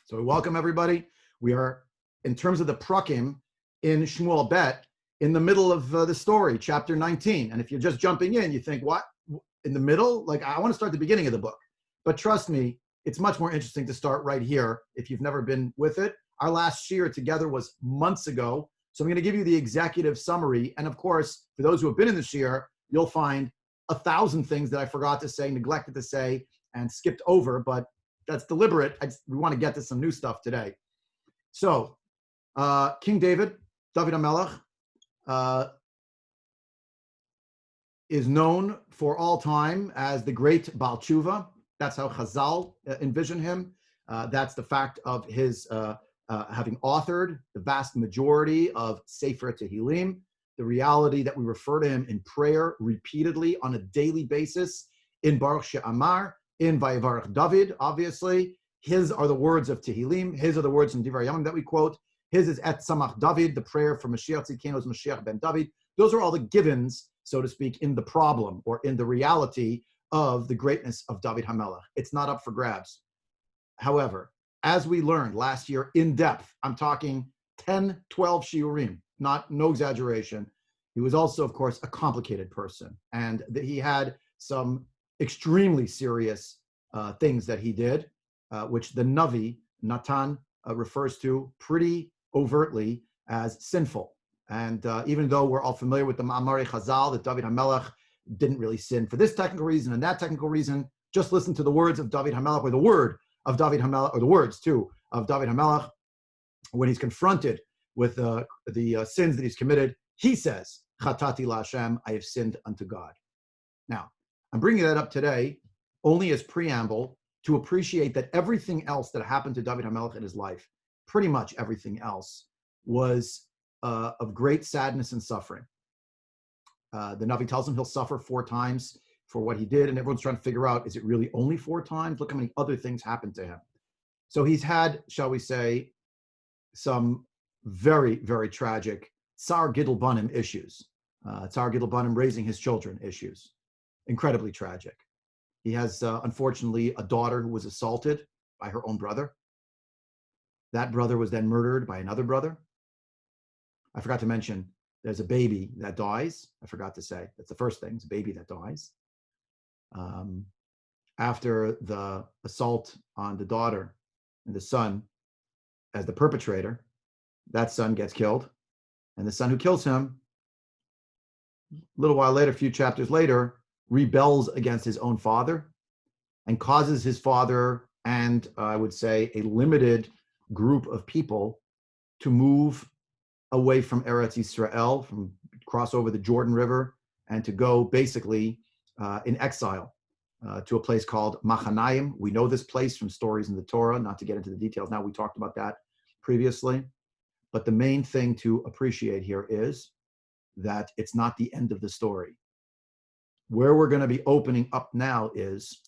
So we welcome everybody. We are, in terms of the prakim in Shmuel Bet, in the middle of the story, chapter 19. And if you're just jumping in, you think, what? In the middle? Like, I want to start the beginning of the book. But trust me, it's much more interesting to start right here if you've never been with it. Our last shiur together was months ago. So I'm going to give you the executive summary. And of course, for those who have been in the shiur, you'll find 1,000 things that I forgot to say, neglected to say, and skipped over, but that's deliberate. We want to get to some new stuff today. So, King David HaMelech, is known for all time as the great Baal Tshuva. That's how Chazal envision him. That's the fact of his having authored the vast majority of Sefer Tehillim, the reality that we refer to him in prayer repeatedly on a daily basis, in Baruch She'amar, in Vayevarech David, obviously. His are the words of Tehillim. His are the words from Divrei Yamim that we quote. His is Et Samach David, the prayer for Mashiach Tzidkenu Mashiach ben David. Those are all the givens, so to speak, in the problem or in the reality of the greatness of David HaMelech. It's not up for grabs. However, as we learned last year in depth, I'm talking 10, 12 shiurim, no exaggeration. He was also, of course, a complicated person. And he had some extremely serious things that he did, which the Navi, Natan, refers to pretty overtly as sinful. And even though we're all familiar with the Ma'amari Chazal, that David HaMelech didn't really sin for this technical reason and that technical reason, just listen to the words of David HaMelech, or the word of David HaMelech, or the words, too, of David HaMelech. When he's confronted with the sins that he's committed, he says, Chatati LaHashem, I have sinned unto God. Now, I'm bringing that up today only as preamble to appreciate that everything else that happened to David HaMelech in his life, pretty much everything else, was of great sadness and suffering. The Navi tells him he'll suffer 4 times for what he did, and everyone's trying to figure out, is it really only 4 times? Look how many other things happened to him. So he's had, shall we say, some very, very tragic Tsar Gidul Banim issues. Tsar Gidul Banim raising his children issues. Incredibly tragic. He has, unfortunately, a daughter who was assaulted by her own brother. That brother was then murdered by another brother. I forgot to mention, there's a baby that dies. I forgot to say, that's the first thing, it's a baby that dies. After the assault on the daughter and the son as the perpetrator, that son gets killed. And the son who kills him, a little while later, a few chapters later, rebels against his own father and causes his father and I would say a limited group of people to move away from Eretz Yisrael, from cross over the Jordan River, and to go basically in exile to a place called Machanayim. We know this place from stories in the Torah, not to get into the details now, we talked about that previously. But the main thing to appreciate here is that it's not the end of the story. Where we're going to be opening up now is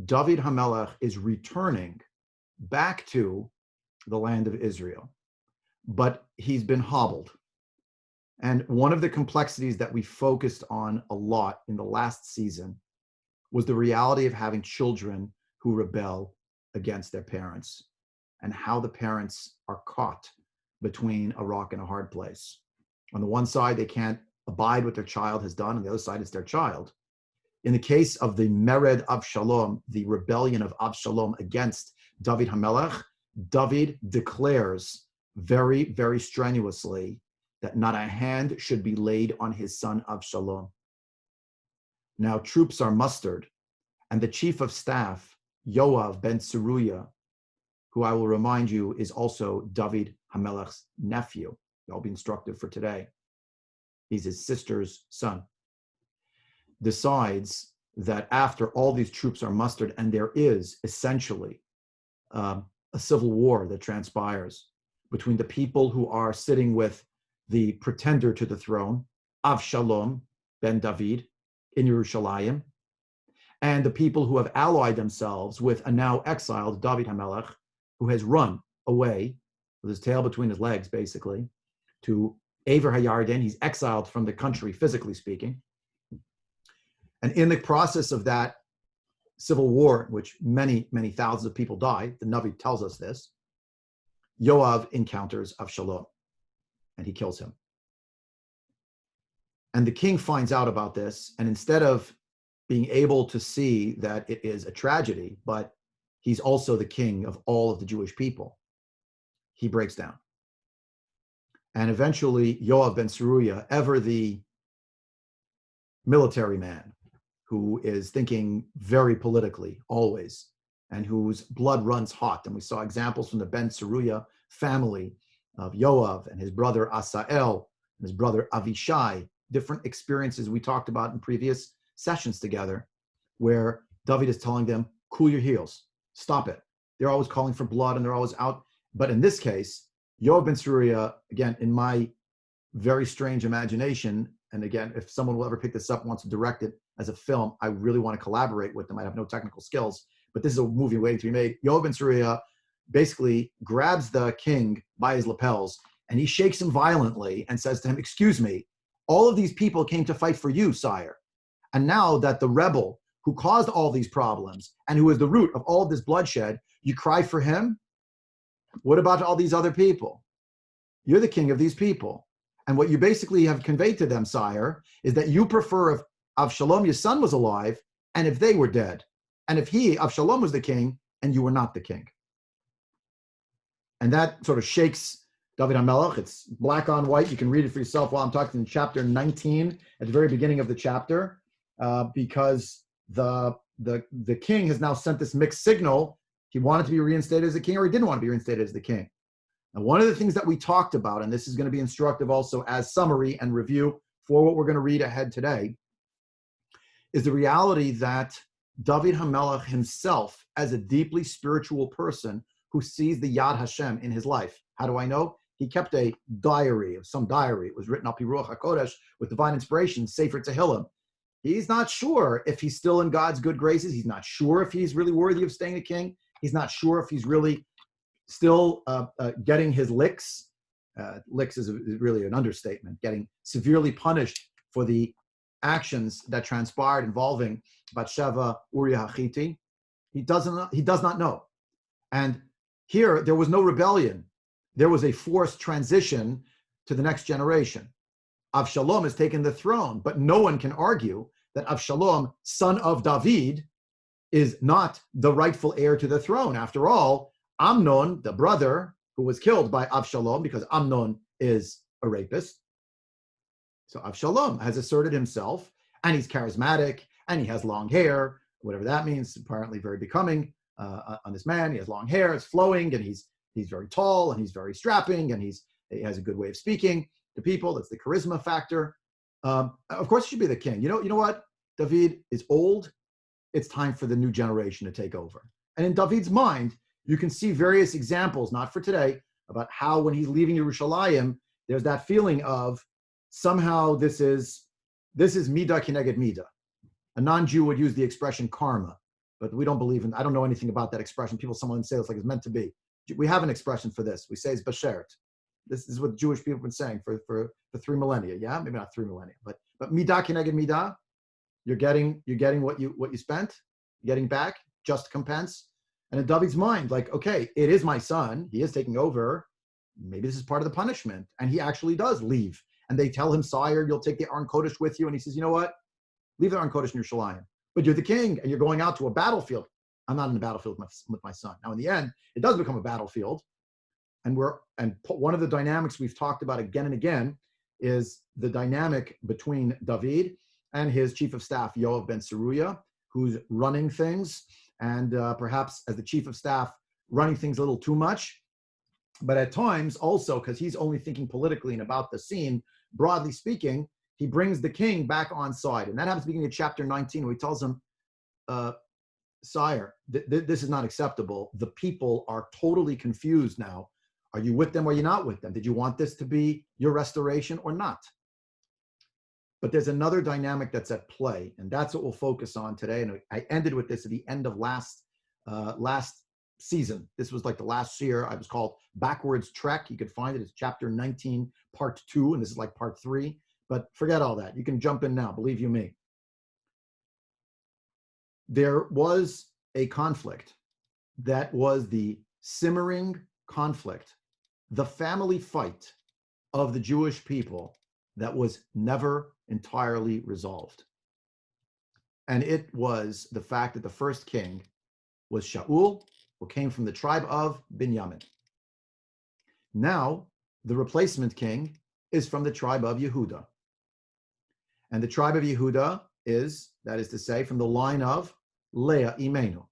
David HaMelech is returning back to the land of Israel, but he's been hobbled. And one of the complexities that we focused on a lot in the last season was the reality of having children who rebel against their parents and how the parents are caught between a rock and a hard place. On the one side, they can't abide what their child has done. On the other side, it's their child. In the case of the Mered Avshalom, the rebellion of Avshalom against David HaMelech, David declares very, very strenuously that not a hand should be laid on his son Avshalom. Now troops are mustered, and the chief of staff, Yoav ben Tzeruya, who I will remind you is also David HaMelech's nephew. That'll be instructive for today. He's his sister's son. Decides that after all these troops are mustered, and there is essentially a civil war that transpires between the people who are sitting with the pretender to the throne, Avshalom ben David, in Yerushalayim, and the people who have allied themselves with a now exiled David HaMelech, who has run away with his tail between his legs, basically, to Aver HaYarden. He's exiled from the country, physically speaking. And in the process of that civil war, in which many, many thousands of people died, the Navi tells us this, Yoav encounters Avshalom and he kills him. And the king finds out about this, and instead of being able to see that it is a tragedy, but he's also the king of all of the Jewish people, he breaks down. And eventually, Yoav ben Tzeruya, ever the military man who is thinking very politically always, and whose blood runs hot. And we saw examples from the Ben Tzeruya family of Yoav and his brother Asael and his brother Avishai, different experiences we talked about in previous sessions together, where David is telling them, cool your heels, stop it. They're always calling for blood and they're always out. But in this case, Yoav ben Tzeruya, again, in my very strange imagination, and again, if someone will ever pick this up and wants to direct it as a film, I really want to collaborate with them. I have no technical skills, but this is a movie waiting to be made. Yoav ben Tzeruya basically grabs the king by his lapels and he shakes him violently and says to him, excuse me, all of these people came to fight for you, sire. And now that the rebel who caused all these problems and who is the root of all of this bloodshed, you cry for him? What about all these other people? You're the king of these people. And what you basically have conveyed to them, sire, is that you prefer if Avshalom, your son, was alive, and if they were dead. And if he, Avshalom, was the king, and you were not the king. And that sort of shakes David HaMelech. It's black on white. You can read it for yourself while I'm talking in chapter 19, at the very beginning of the chapter, because the king has now sent this mixed signal. He wanted to be reinstated as the king, or he didn't want to be reinstated as the king. And one of the things that we talked about, and this is going to be instructive also as summary and review for what we're going to read ahead today, is the reality that David HaMelech himself, as a deeply spiritual person who sees the Yad Hashem in his life. How do I know? He kept a diary, some diary. It was written up Ruach HaKodesh with divine inspiration, Sefer Tehillim. He's not sure if he's still in God's good graces. He's not sure if he's really worthy of staying a king. He's not sure if he's really still getting his licks. Licks is really an understatement. Getting severely punished for the actions that transpired involving Bathsheba, Uriah Hachiti. He does not know. And here, there was no rebellion. There was a forced transition to the next generation. Avshalom has taken the throne, but no one can argue that Avshalom, son of David, is not the rightful heir to the throne. After all, Amnon, the brother who was killed by Avshalom, because Amnon is a rapist. So Avshalom has asserted himself, and he's charismatic, and he has long hair, whatever that means, apparently very becoming on this man. He has long hair, it's flowing, and he's very tall, and he's very strapping, and he has a good way of speaking to people. That's the charisma factor. Of course, he should be the king. You know what? David is old. It's time for the new generation to take over. And in David's mind, you can see various examples, not for today, about how when he's leaving Yerushalayim, there's that feeling of somehow this is midah kineged midah. A non-Jew would use the expression karma, but we don't believe in. I don't know anything about that expression. Someone say it's like it's meant to be. We have an expression for this. We say it's bashert. This is what Jewish people have been saying for 3 millennia. Yeah, maybe not 3 millennia, but midah kineged midah. You're getting what you spent. You're getting back just compense. And in David's mind, like, okay, it is my son. He is taking over. Maybe this is part of the punishment. And he actually does leave. And they tell him, sire, you'll take the Aron Kodesh with you. And he says, you know what? Leave the Aron Kodesh in Yerushalayim. But you're the king, and you're going out to a battlefield. I'm not in the battlefield with my son. Now, in the end, it does become a battlefield. And one of the dynamics we've talked about again and again is the dynamic between David and his chief of staff, Yoav ben Tzeruya, who's running things, and perhaps as the chief of staff, running things a little too much. But at times also, because he's only thinking politically and about the scene, broadly speaking, he brings the king back on side. And that happens beginning of chapter 19, where he tells him, sire, this is not acceptable. The people are totally confused now. Are you with them or are you not with them? Did you want this to be your restoration or not? But there's another dynamic that's at play, and that's what we'll focus on today. And I ended with this at the end of last season. This was like the last year. I was called Backwards Trek. You could find it. It's chapter 19, part 2, and this is like part 3. But forget all that. You can jump in now, believe you me. There was a conflict that was the simmering conflict the family fight of the Jewish people that was never entirely resolved. And it was the fact that the first king was Shaul, who came from the tribe of Binyamin. Now, the replacement king is from the tribe of Yehuda. And the tribe of Yehuda is, that is to say, from the line of Leah Imenu,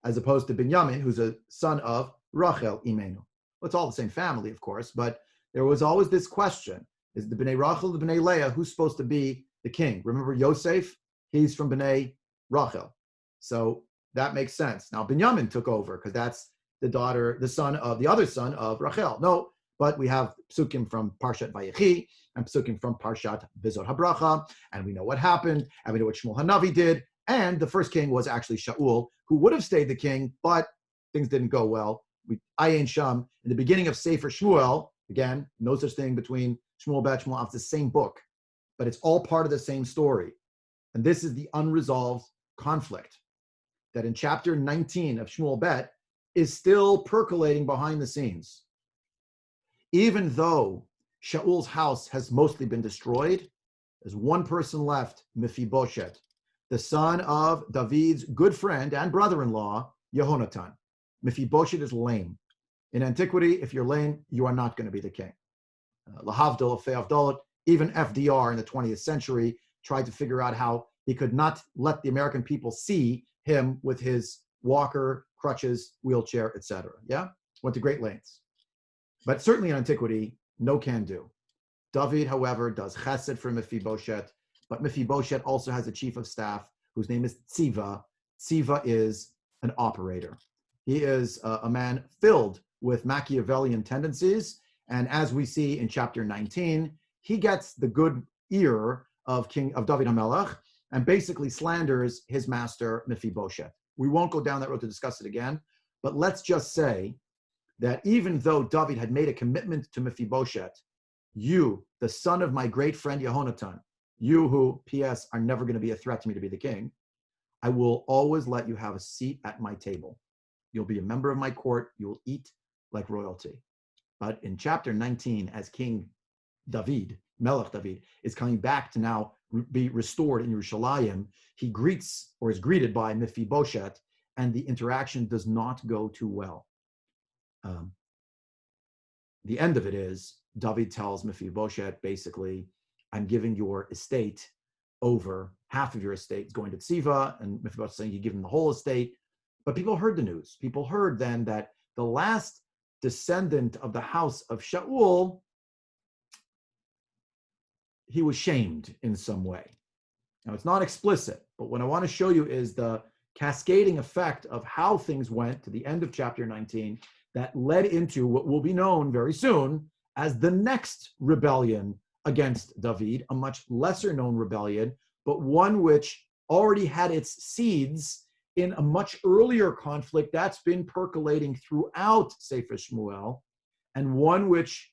as opposed to Binyamin, who's a son of Rachel Imenu. Well, it's all the same family, of course, but there was always this question: is the Bnei Rachel, the Bnei Leah, who's supposed to be the king? Remember Yosef? He's from Bnei Rachel. So that makes sense. Now, Binyamin took over because that's the son of the other son of Rachel. No, but we have psukim from Parshat Vayechi and psukim from Parshat Bezot HaBracha, and we know what happened, and we know what Shmuel HaNavi did, and the first king was actually Shaul, who would have stayed the king, but things didn't go well. Ayin Sham, in the beginning of Sefer Shmuel, again, no such thing between Shmuel Bet Ch, it's the same book, but it's all part of the same story. And this is the unresolved conflict that in chapter 19 of Shmuel Bet is still percolating behind the scenes. Even though Shaul's house has mostly been destroyed, there's one person left, Mephibosheth, the son of David's good friend and brother-in-law, Yehonatan. Mephibosheth is lame. In antiquity, if you're lame, you are not going to be the king. Lahavdol, Feavdolot, even FDR in the 20th century tried to figure out how he could not let the American people see him with his walker, crutches, wheelchair, etc. Yeah? Went to great lengths. But certainly in antiquity, no can do. David, however, does chesed for Mephibosheth, but Mephibosheth also has a chief of staff whose name is Tziva. Tziva is an operator. He is a man filled with Machiavellian tendencies, and as we see in chapter 19, he gets the good ear of David HaMelech and basically slanders his master Mephibosheth. We won't go down that road to discuss it again, but let's just say that even though David had made a commitment to Mephibosheth, you, the son of my great friend Yehonatan, you who, P.S., are never going to be a threat to me to be the king, I will always let you have a seat at my table. You'll be a member of my court. You will eat like royalty. But in chapter 19, as King David, Melech David, is coming back to now be restored in Yerushalayim, he greets or is greeted by Mephibosheth, and the interaction does not go too well. The end of it is, David tells Mephibosheth, basically, I'm giving your estate over, half of your estate is going to Tziva, and Mephibosheth saying you give him the whole estate. But people heard the news. People heard then that the last descendant of the house of Shaul, he was shamed in some way. Now, it's not explicit, but what I want to show you is the cascading effect of how things went to the end of chapter 19 that led into what will be known very soon as the next rebellion against David, a much lesser known rebellion, but one which already had its seeds in a much earlier conflict that's been percolating throughout Sefer Shmuel, and one which,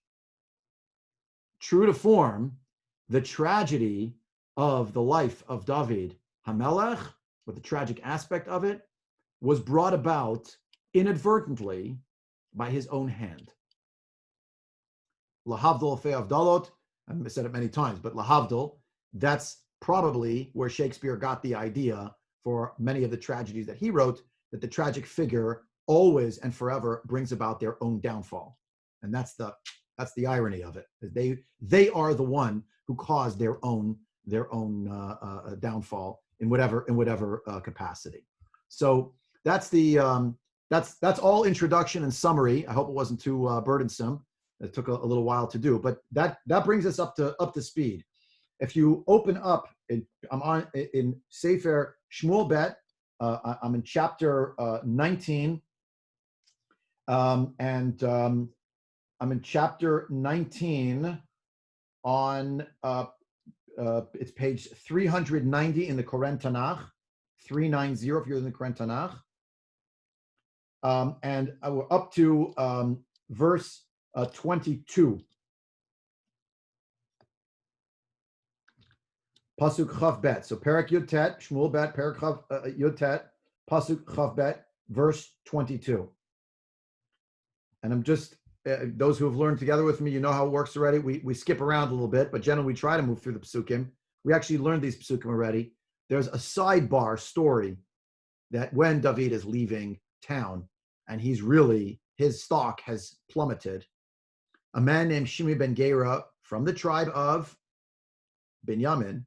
true to form, the tragedy of the life of David HaMelech, with the tragic aspect of it, was brought about inadvertently by his own hand. Lahavdol fe'avdalot, I've said it many times, but lahavdol, that's probably where Shakespeare got the idea for many of the tragedies that he wrote, that the tragic figure always and forever brings about their own downfall. And that's the irony of it. They are the one who caused their own downfall in whatever capacity. So that's that's all introduction and summary. I hope it wasn't too burdensome. It took a little while to do, but that brings us up to speed. If you open up, I'm in Sefer Shmuel Bet. I'm in chapter 19, and I'm in chapter 19 on it's page 390 in the Koren Tanakh, 390 if you're in the Koren Tanakh, and we're up to verse 22. Pasuk Chav Bet. So Perak Yud Tet, Shmuel Bet, Perak Yud Tet, Pasuk Chav Bet, verse 22. And I'm just those who have learned together with me, you know how it works already. We skip around a little bit, but generally we try to move through the psukim. We actually learned these psukim already. There's a sidebar story that when David is leaving town and his stock has plummeted, a man named Shimi ben Gera from the tribe of Binyamin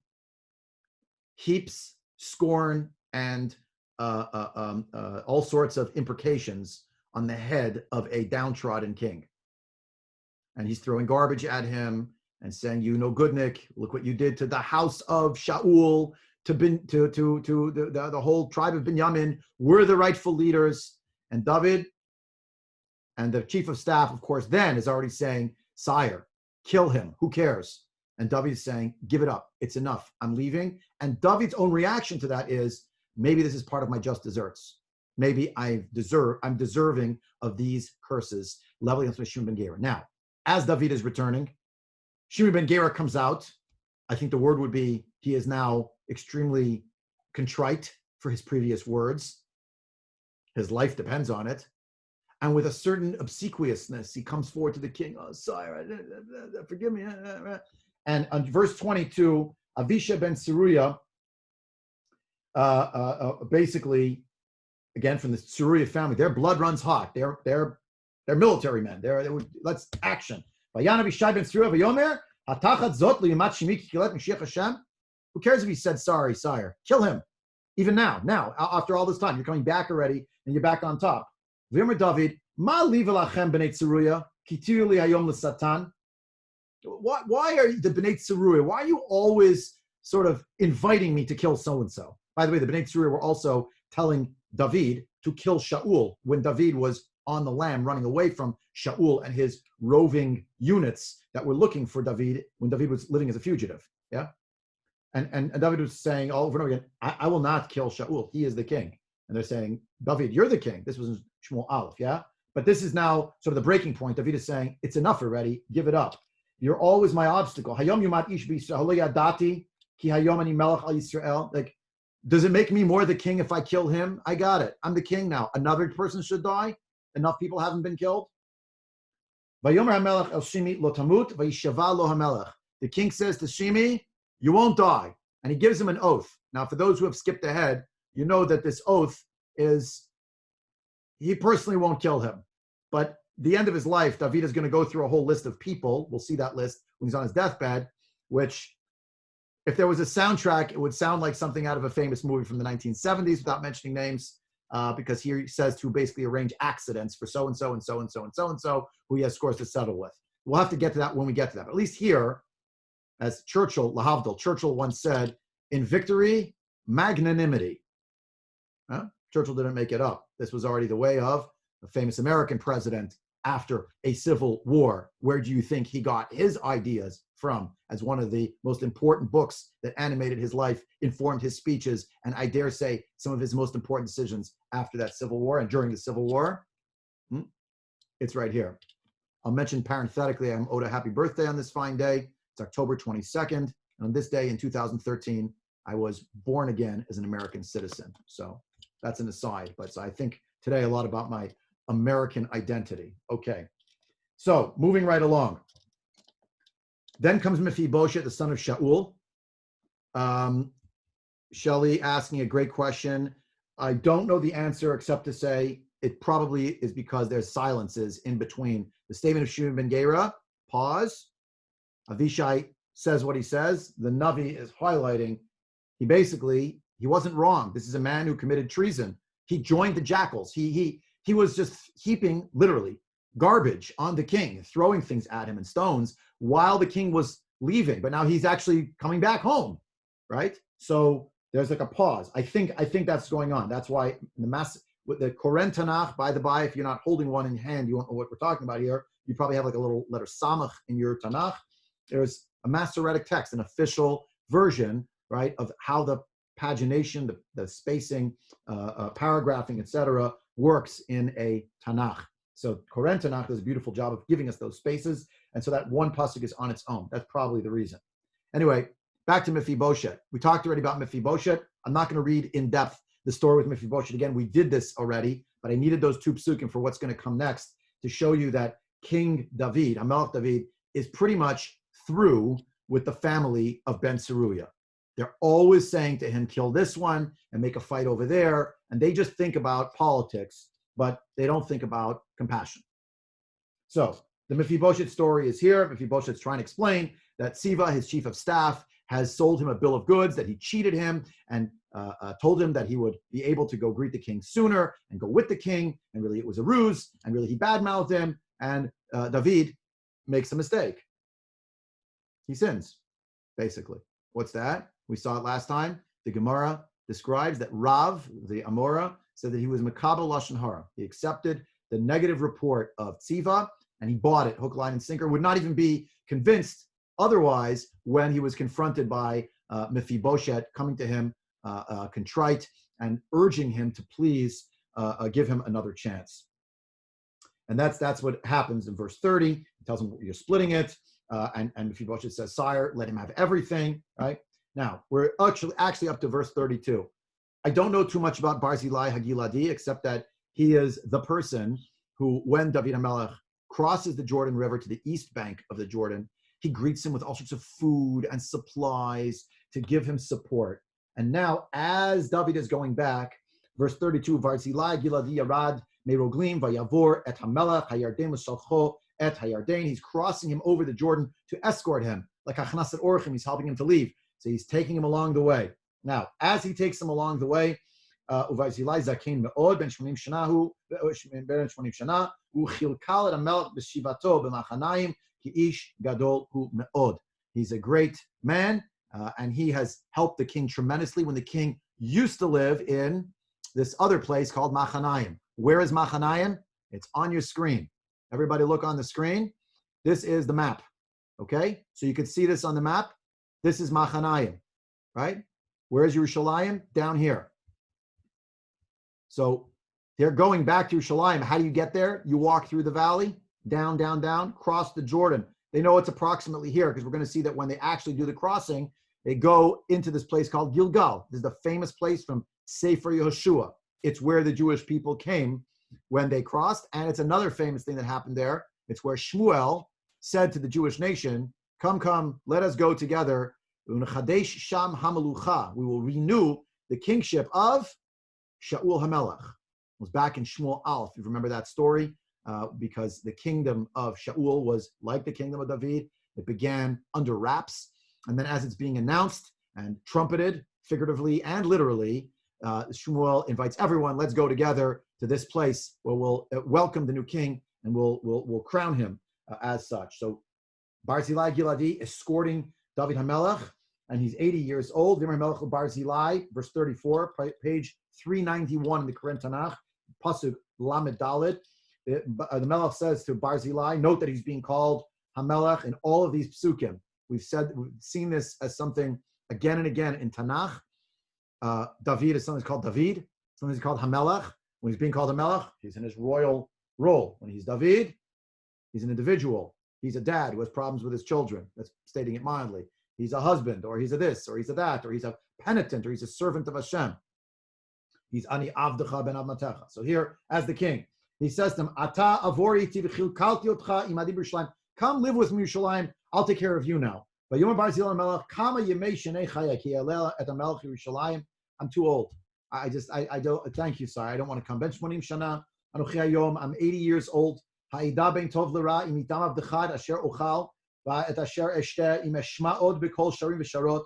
heaps scorn and all sorts of imprecations on the head of a downtrodden king. And he's throwing garbage at him and saying, "You no goodnik, look what you did to the house of Shaul, to the whole tribe of Binyamin. We're the rightful leaders." And David and the chief of staff, of course, then is already saying, "Sire, kill him. Who cares?" And David is saying, "Give it up. It's enough. I'm leaving." And David's own reaction to that is, maybe this is part of my just desserts. Maybe I'm deserving of these curses leveling against Shimon ben Gera. Now, as David is returning, Shimon ben Gera comes out. I think the word would be he is now extremely contrite for his previous words. His life depends on it. And with a certain obsequiousness, he comes forward to the king. "Oh, sire, forgive me." And on verse 22, Avisha ben Tzeruya, basically, again from the Tzeruya family, their blood runs hot. They're military men. Let's action. Vayan Avishai ben Tzeruya v'yomer hatachat zot liyamat shimi kikilet Mashiach Hashem. Who cares if he said sorry, sire? Kill him. Even now, after all this time, you're coming back already, and you're back on top. V'yomer David, ma liva lachem b'nei Tzeruya kitiru li hayom l'satan. Why are the Bnei Tzeruya? Why are you always sort of inviting me to kill so-and-so? By the way, the Bnei Tzeruya were also telling David to kill Shaul when David was on the lam running away from Shaul and his roving units that were looking for David when David was living as a fugitive. Yeah? And David was saying all over and over again, I will not kill Shaul. He is the king. And they're saying, David, you're the king. This was in Shmuel Aleph, yeah? But this is now sort of the breaking point. David is saying, it's enough already. Give it up. You're always my obstacle. Hayom yumat ish b'Yisrael yadati ki hayom ani melech al Yisrael. Like, does it make me more the king if I kill him? I got it. I'm the king now. Another person should die. Enough people haven't been killed. Vayomer hamelech el Shimi lo tamut vayishava lo hamelech. The king says to Shimi, "You won't die," and he gives him an oath. Now, for those who have skipped ahead, you know that this oath is he personally won't kill him, but the end of his life, David is going to go through a whole list of people. We'll see that list when he's on his deathbed, which, if there was a soundtrack, it would sound like something out of a famous movie from the 1970s without mentioning names, because here he says to basically arrange accidents for so-and-so and so-and-so and so-and-so who he has scores to settle with. We'll have to get to that when we get to that. But at least here, as Churchill once said, in victory, magnanimity. Churchill didn't make it up. This was already the way of a famous American president after a civil war. Where do you think he got his ideas from? As one of the most important books that animated his life, informed his speeches, and I dare say some of his most important decisions after that civil war and during the civil war. It's right here. I'll mention parenthetically, I'm owed a happy birthday on this fine day. It's October 22nd. And on this day in 2013, I was born again as an American citizen. So that's an aside. But so I think today a lot about my American identity. Okay. So moving right along. Then comes Mephibosheth, the son of Shaul. Shelley asking a great question. I don't know the answer except to say it probably is because there's silences in between the statement of Shimon ben Gera, pause. Avishai says what he says. The Navi is highlighting. He wasn't wrong. This is a man who committed treason. He joined the jackals. He was just heaping, literally, garbage on the king, throwing things at him and stones while the king was leaving. But now he's actually coming back home, right? So there's like a pause. I think that's going on. That's why with the Koren Tanakh, by the by, if you're not holding one in hand, you won't know what we're talking about here. You probably have like a little letter Samach in your Tanakh. There's a Masoretic text, an official version, right, of how the pagination, the spacing, paragraphing, etc., works in a Tanakh. So Koren Tanakh does a beautiful job of giving us those spaces, and so that one pasuk is on its own. That's probably the reason. Anyway, back to Mephibosheth. We talked already about Mephibosheth. I'm not going to read in depth the story with Mephibosheth again. We did this already, but I needed those two psukim for what's going to come next to show you that King David, Hamelech David, is pretty much through with the family of Ben Seruya. They're always saying to him, kill this one and make a fight over there. And they just think about politics, but they don't think about compassion. So the Mephibosheth story is here. Mephibosheth's trying to explain that Siva, his chief of staff, has sold him a bill of goods, that he cheated him and told him that he would be able to go greet the king sooner and go with the king. And really it was a ruse. And really he badmouthed him. And David makes a mistake. He sins, basically. What's that? We saw it last time. The Gemara describes that Rav, the Amora, said that he was Makabel Lashon Hara. He accepted the negative report of Tziva, and he bought it, hook, line, and sinker, would not even be convinced otherwise when he was confronted by Mephibosheth coming to him contrite and urging him to please give him another chance. And that's what happens in verse 30. He tells him, you're splitting it. And Mephibosheth says, sire, let him have everything, right? Now, we're actually up to verse 32. I don't know too much about Barzillai Hagiladi, except that he is the person who, when David HaMelech crosses the Jordan River to the east bank of the Jordan, he greets him with all sorts of food and supplies to give him support. And now, as David is going back, verse 32, Barzillai Giladi Yarad Meroglim Vayavor et HaMelech Hayarden L'Shalcho et Hayarden. He's crossing him over the Jordan to escort him, like Achnasat Orchim. He's helping him to leave. So he's taking him along the way. Now, as he takes him along the way, Barzillai Zakein Me'od Ben Shmonim Shana Uchilkal et HaMelech B'Shivato B'Machanaim Ki Ish Gadol Hu Me'od. He's a great man, and he has helped the king tremendously when the king used to live in this other place called Machanaim. Where is Machanaim? It's on your screen. Everybody look on the screen. This is the map, okay? So you can see this on the map. This is Machanaim, right? Where is Yerushalayim? Down here. So they're going back to Yerushalayim. How do you get there? You walk through the valley, down, down, down, cross the Jordan. They know it's approximately here because we're going to see that when they actually do the crossing, they go into this place called Gilgal. This is the famous place from Sefer Yehoshua. It's where the Jewish people came when they crossed. And it's another famous thing that happened there. It's where Shmuel said to the Jewish nation, come, come, let us go together. We will renew the kingship of Shaul HaMelech. It was back in Shmuel Aleph. You remember that story? Because the kingdom of Shaul was like the kingdom of David. It began under wraps. And then as it's being announced and trumpeted, figuratively and literally, Shmuel invites everyone, let's go together to this place where we'll welcome the new king and we'll crown him as such. So Barzillai Giladi escorting David HaMelech, and he's 80 years old. V'imar HaMelech Barzillai, verse 34, page 391 in the Koren Tanakh, Pasuk Lamed Daled. The Melech says to Barzillai, note that he's being called HaMelech in all of these psukim. We've seen this as something again and again in Tanakh. David is sometimes called David, sometimes he's called HaMelech. When he's being called HaMelech, he's in his royal role. When he's David, he's an individual. He's a dad who has problems with his children. That's stating it mildly. He's a husband, or he's a this, or he's a that, or he's a penitent, or he's a servant of Hashem. He's Ani Avdecha ben Avmatecha. So here, as the king, he says to him, Ata avori tivchilkalti otcha imadi b'Yerushalayim. Come live with me, Yerushalayim. I'll take care of you now. But Yom Barzillai Melech, Kama Yemei Shnei Chaya Ki Yalel et HaMelech Yerushalayim. I'm too old. I don't. Thank you, sorry. I don't want to come. Ben Shmonim Shana Anochi Hayom. I'm 80 years old. Ha'ida ben tov l'ra im itam avdechad asher ochal va'et asher eshteh im eshma od b'kol sharim v'sharot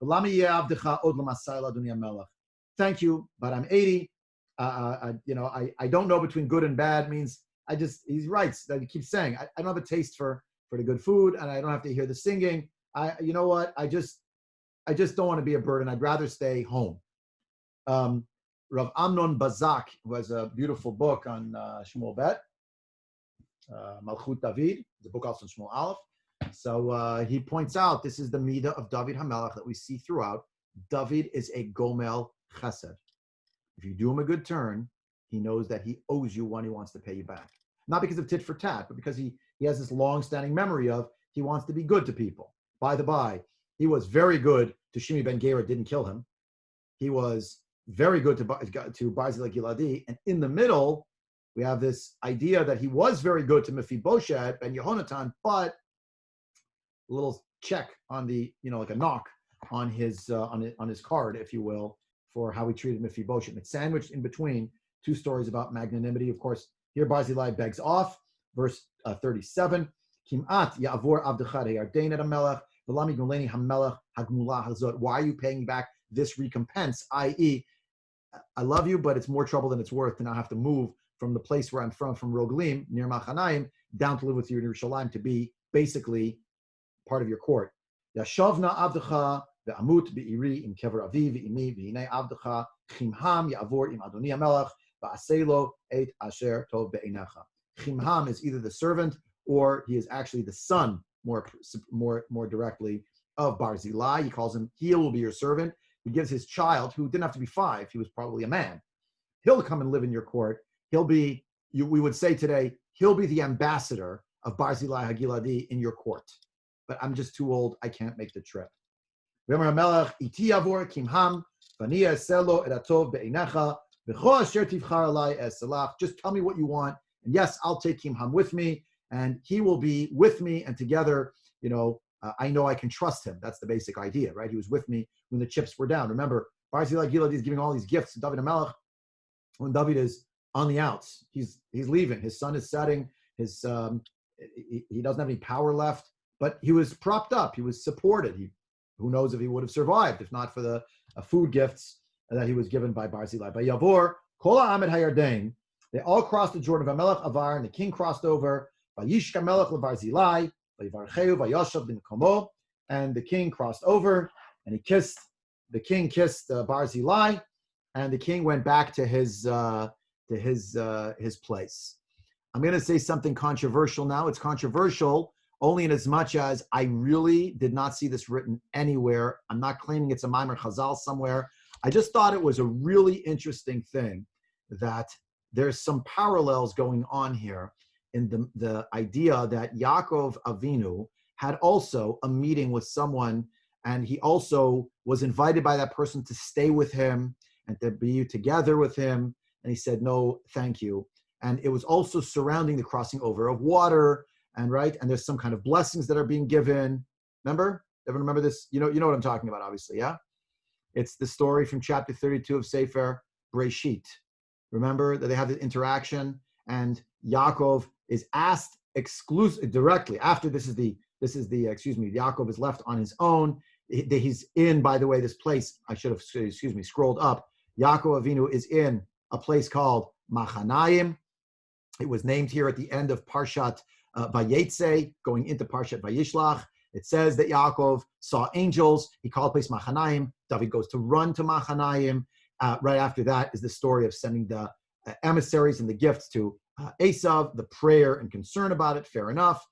v'lama yeh avdecha od l'masai l'adoni HaMelech. Thank you, but I'm 80. I don't know between good and bad means he writes that he keeps saying, I don't have a taste for the good food and I don't have to hear the singing. You know what? I just don't want to be a burden. I'd rather stay home. Rav Amnon Bazak, who has a beautiful book on Shmuel Bet, Malchut David, the book also in Shmuel Aleph. So he points out this is the midah of David HaMelech that we see throughout. David is a gomel chesed. If you do him a good turn, he knows that he owes you one, he wants to pay you back. Not because of tit for tat, but because he has this long-standing memory of he wants to be good to people. By the by, he was very good to Shimi ben Gera, didn't kill him. He was very good to Barzillai Giladi, and in the middle, we have this idea that he was very good to Mephibosheth and Yehonatan, but a little check on the, like a knock on his card, if you will, for how he treated Mephibosheth. It's sandwiched in between two stories about magnanimity. Of course, here Barzillai begs off, verse 37. Kim'at ya'avor avdecha heyardein et hamelech v'lami guleni hamelech hagmula hazot. Why are you paying back this recompense? I.e., I love you, but it's more trouble than it's worth to now have to move from the place where I'm from Roglim, near Machanaim, down to live with you in Yerushalayim, to be basically part of your court. Yashavna avdecha ve'amut be'iri im kever avi ve'imi ve'hinei avdecha chimham ya'avor im adoni hamelech va'aselo et asher tov be'einecha. Chimham is either the servant or he is actually the son, more directly, of Barzillai. He calls him, he will be your servant. He gives his child, who didn't have to be 5, he was probably a man. He'll come and live in your court. He'll be, we would say today, he'll be the ambassador of Barzillai Hagiladi in your court. But I'm just too old, I can't make the trip. Just tell me what you want, and yes, I'll take Kimham with me, and he will be with me, and together, I know I can trust him. That's the basic idea, right? He was with me when the chips were down. Remember, Barzillai Giladi is giving all these gifts to David HaMelech when David is on the outs. He's leaving. His sun is setting. He doesn't have any power left, but he was propped up. He was supported. Who knows if he would have survived if not for the food gifts that he was given by Barzillai. By Yavor, Kol Ha'amed Hayardain, they all crossed the Jordan. Vamelech Avar, and the king crossed over. Vayishka Melech LeBarzillai, Vayivarcheu Vayoshav B'Mekomo, and the king crossed over, and the king kissed Barzillai, and the king went back to his place. I'm going to say something controversial now. It's controversial only in as much as I really did not see this written anywhere. I'm not claiming it's a Maimer Chazal somewhere. I just thought it was a really interesting thing that there's some parallels going on here in the idea that Yaakov Avinu had also a meeting with someone, and he also was invited by that person to stay with him and to be together with him. And he said, no, thank you. And it was also surrounding the crossing over of water, and there's some kind of blessings that are being given. Remember? Everyone remember this? You know what I'm talking about, obviously, yeah? It's the story from chapter 32 of Sefer Breshit. Remember that they have the interaction, and Yaakov is asked directly after Yaakov is left on his own. He's in, by the way, this place, I should have, scrolled up. Yaakov Avinu is in a place called Machanaim. It was named here at the end of Parshat Vayetze, going into Parshat Vayishlach. It says that Yaakov saw angels. He called the place Machanaim. David goes to run to Machanaim. Right after that is the story of sending the emissaries and the gifts to Esav, the prayer and concern about it. Fair enough.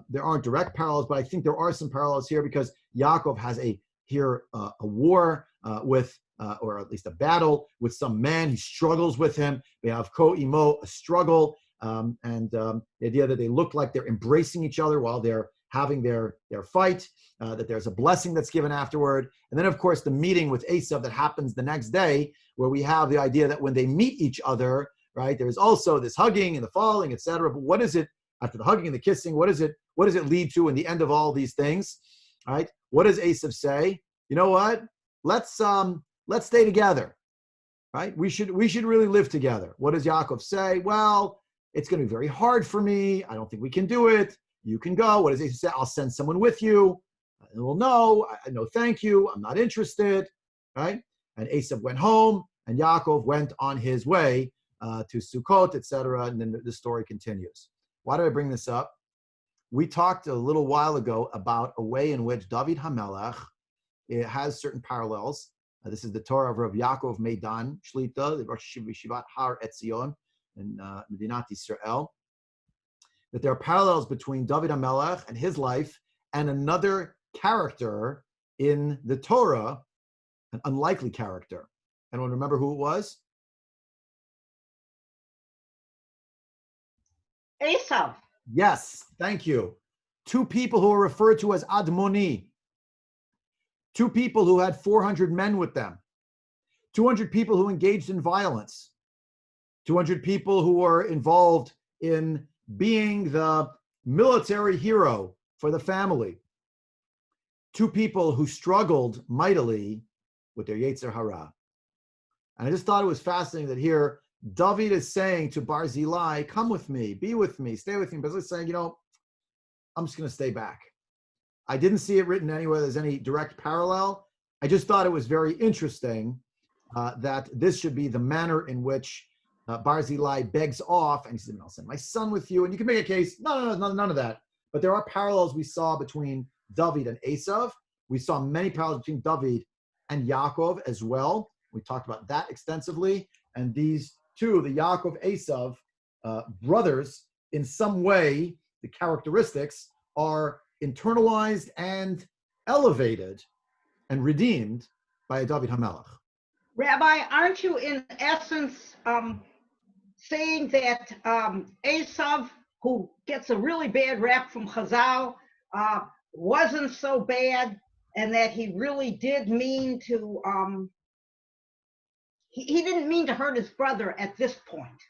There aren't direct parallels, but I think there are some parallels here because Yaakov has a war with, or at least a battle with some man. He struggles with him. They have ko imo, a struggle, and the idea that they look like they're embracing each other while they're having their fight, that there's a blessing that's given afterward. And then, of course, the meeting with Esav that happens the next day, where we have the idea that when they meet each other, right, there's also this hugging and the falling, etc. But what is it after the hugging and the kissing? What does it lead to in the end of all these things? Right? What does Esav say? You know what? Let's stay together. Right? We should really live together. What does Yaakov say? Well, it's going to be very hard for me. I don't think we can do it. You can go. What does Esav say? I'll send someone with you. And well, no, thank you. I'm not interested. Right? And Esav went home, and Yaakov went on his way to Sukkot, etc. And then the story continues. Why did I bring this up? We talked a little while ago about a way in which David HaMelech, it has certain parallels. This is the Torah of Rav Yaakov Meidan Shlita, the Rosh Yeshivat Har Etzion in Medinat Yisrael. That there are parallels between David HaMelech and his life and another character in the Torah, an unlikely character. Anyone remember who it was? Esav. Yes, thank you. 2 people who are referred to as Admoni. 2 people who had 400 men with them. 200 people who engaged in violence. 200 people who were involved in being the military hero for the family. 2 people who struggled mightily with their Yetzer Hara. And I just thought it was fascinating that here David is saying to Barzillai, come with me, be with me, stay with me. But he's saying, I'm just going to stay back. I didn't see it written anywhere there's any direct parallel. I just thought it was very interesting that this should be the manner in which Barzillai begs off, and he said, I'll send my son with you. And you can make a case, none of that. But there are parallels we saw between David and Esav. We saw many parallels between David and Yaakov as well. We talked about that extensively. And these 2, the Yaakov, Esav brothers, in some way, the characteristics are internalized and elevated and redeemed by David HaMelech. Rabbi, aren't you in essence saying that Esav, who gets a really bad rap from Chazal, wasn't so bad, and that he really did mean to, he didn't mean to hurt his brother at this point?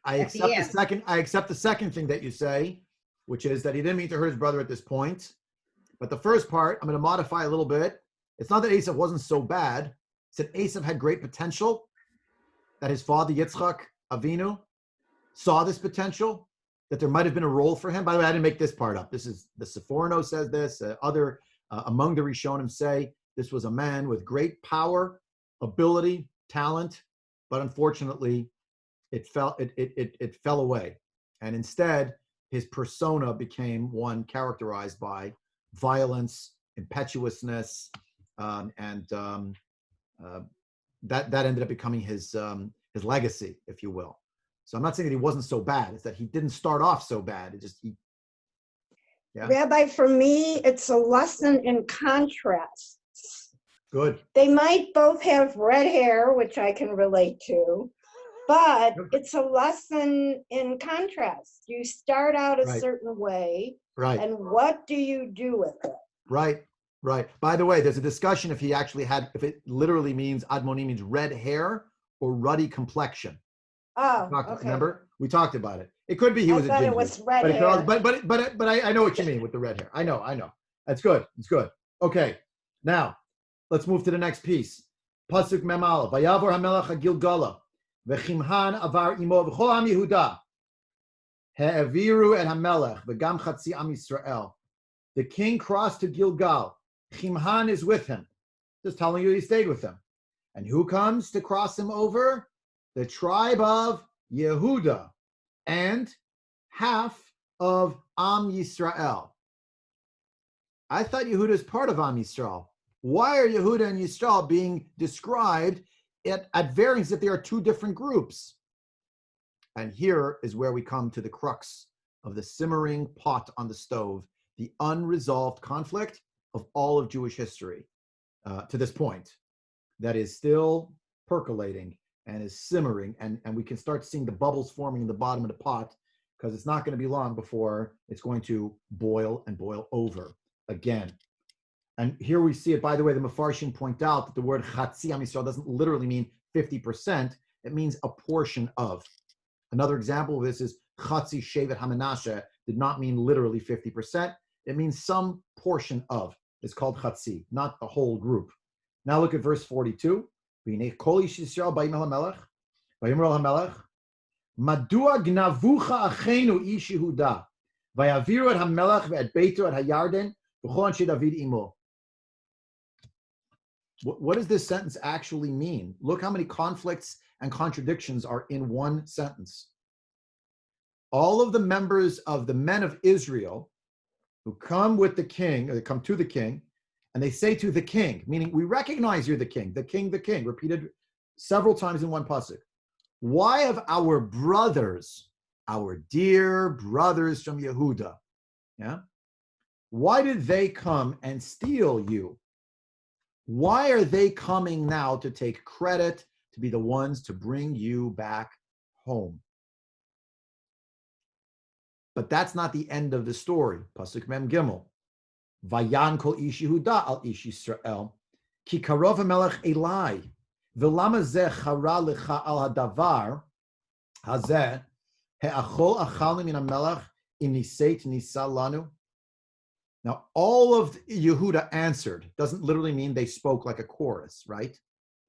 I accept the second thing that you say, which is that he didn't mean to hurt his brother at this point. But the first part, I'm going to modify a little bit. It's not that Esav wasn't so bad. It's that Esav had great potential, that his father, Yitzchak Avinu, saw this potential, that there might have been a role for him. By the way, I didn't make this part up. This is, the Sephorno says this, other among the Rishonim say this was a man with great power, ability, talent, but unfortunately, it fell away. And instead, his persona became one characterized by violence, impetuousness, and that ended up becoming his legacy, if you will. So I'm not saying that he wasn't so bad. It's that he didn't start off so bad. Yeah. Rabbi, for me, it's a lesson in contrast. Good. They might both have red hair, which I can relate to, but it's a lesson in contrast. You start out a certain way, and what do you do with it? Right. By the way, there's a discussion if it literally means, Admoni means red hair or ruddy complexion. Oh, okay. Remember? We talked about it. It could be he was a ginger. It was red hair. But I know what you mean with the red hair. I know. That's good. It's good. Okay. Now, let's move to the next piece. Pasuk Memal. Vayavor HaMelech HaGilgala. V'chimhan avar imo v'chol am Yehuda. He'aviru et HaMelech. V'gam chatzi am Yisrael. The king crossed to Gilgal. Chimhan is with him. Just telling you he stayed with him. And who comes to cross him over? The tribe of Yehuda and half of Am Yisrael. I thought Yehuda is part of Am Yisrael. Why are Yehuda and Yisrael being described at variance if there are 2 different groups? And here is where we come to the crux of the simmering pot on the stove, the unresolved conflict of all of Jewish history to this point that is still percolating and is simmering, and we can start seeing the bubbles forming in the bottom of the pot, because it's not going to be long before it's going to boil and boil over again. And here we see it, by the way, the Mefarshim point out that the word Chatzi Am Yisrael doesn't literally mean 50%, it means a portion of. Another example of this is Chatzi Shevet HaManashe did not mean literally 50%, it means some portion of. It's called Chatzi, not the whole group. Now look at verse 42. Kol ish Yisrael ba'im el HaMelech, vayimru el HaMelech, madua gnavucha achenu ish Yehuda, vayaviru et HaMelech ve'et beito et HaYarden, v'chol anshe David imo. What does this sentence actually mean? Look how many conflicts and contradictions are in one sentence. All of the members of the men of Israel who come with the king, or they come to the king, and they say to the king, meaning we recognize you're the king, repeated several times in one pasuk. Why have our brothers, our dear brothers from Yehuda, why did they come and steal you? Why are they coming now to take credit, to be the ones to bring you back home? But that's not the end of the story. Pasuk Mem Gimel. Vayan kol ish Yehuda al ish Yisrael, ki karov hamelech elai, v'lama zeh chara lecha al hadavar, Hazeh, he'achol achalnu min hamelach im niseit nisa lanu. Now, all of Yehuda answered doesn't literally mean they spoke like a chorus, right?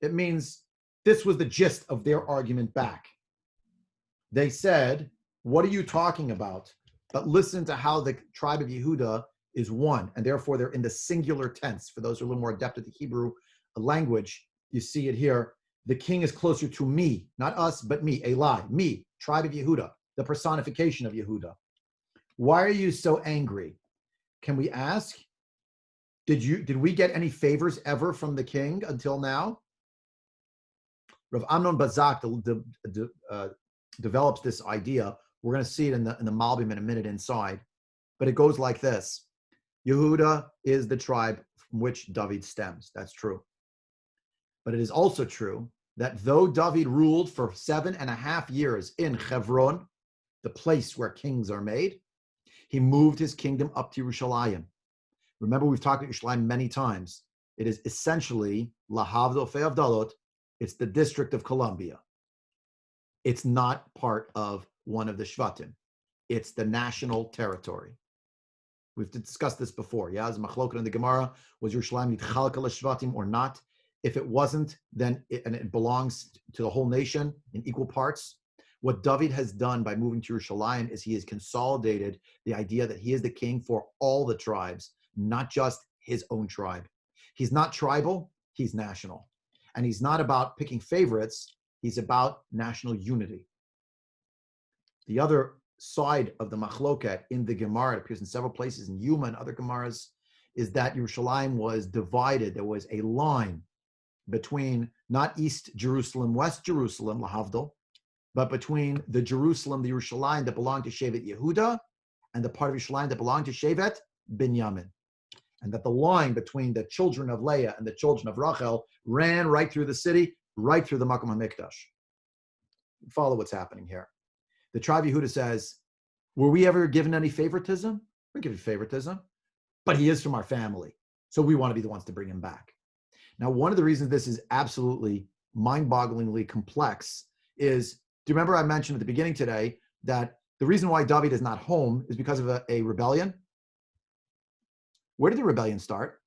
It means this was the gist of their argument back. They said, what are you talking about? But listen to how the tribe of Yehuda is one, and therefore they're in the singular tense. For those who are a little more adept at the Hebrew language, you see it here. The king is closer to me, not us, but me, Eli, me, tribe of Yehuda, the personification of Yehuda. Why are you so angry? Can we ask, did we get any favors ever from the king until now? Rav Amnon Bazak develops this idea. We're going to see it in the Malbim in a minute inside, but it goes like this. Yehuda is the tribe from which David stems. That's true. But it is also true that though David ruled for 7.5 years in Hebron, the place where kings are made, he moved his kingdom up to Yerushalayim. Remember, we've talked about Yerushalayim many times. It is essentially Lahavdil Fe'avdalot. It's the District of Columbia. It's not part of one of the Shvatim. It's the national territory. We've discussed this before. Yeah, as Machloket in the Gemara, was Yerushalayim Nitchalka Shvatim or not? If it wasn't, then it belongs to the whole nation in equal parts. What David has done by moving to Yerushalayim is he has consolidated the idea that he is the king for all the tribes, not just his own tribe. He's not tribal, he's national. And he's not about picking favorites, he's about national unity. The other side of the machloket in the Gemara, it appears in several places in Yuma and other Gemaras, is that Yerushalayim was divided. There was a line between not East Jerusalem, West Jerusalem, Lahavdil, but between the Jerusalem, the Yerushalayim that belonged to Shevet Yehuda, and the part of Yerushalayim that belonged to Shevet Binyamin. And that the line between the children of Leah and the children of Rachel ran right through the city, right through the Makom HaMikdash. Follow what's happening here. The tribe of Yehuda says, were we ever given any favoritism? We're given favoritism, but he is from our family, so we want to be the ones to bring him back. Now, one of the reasons this is absolutely mind-bogglingly complex is, do you remember I mentioned at the beginning today that the reason why David is not home is because of a rebellion? Where did the rebellion start?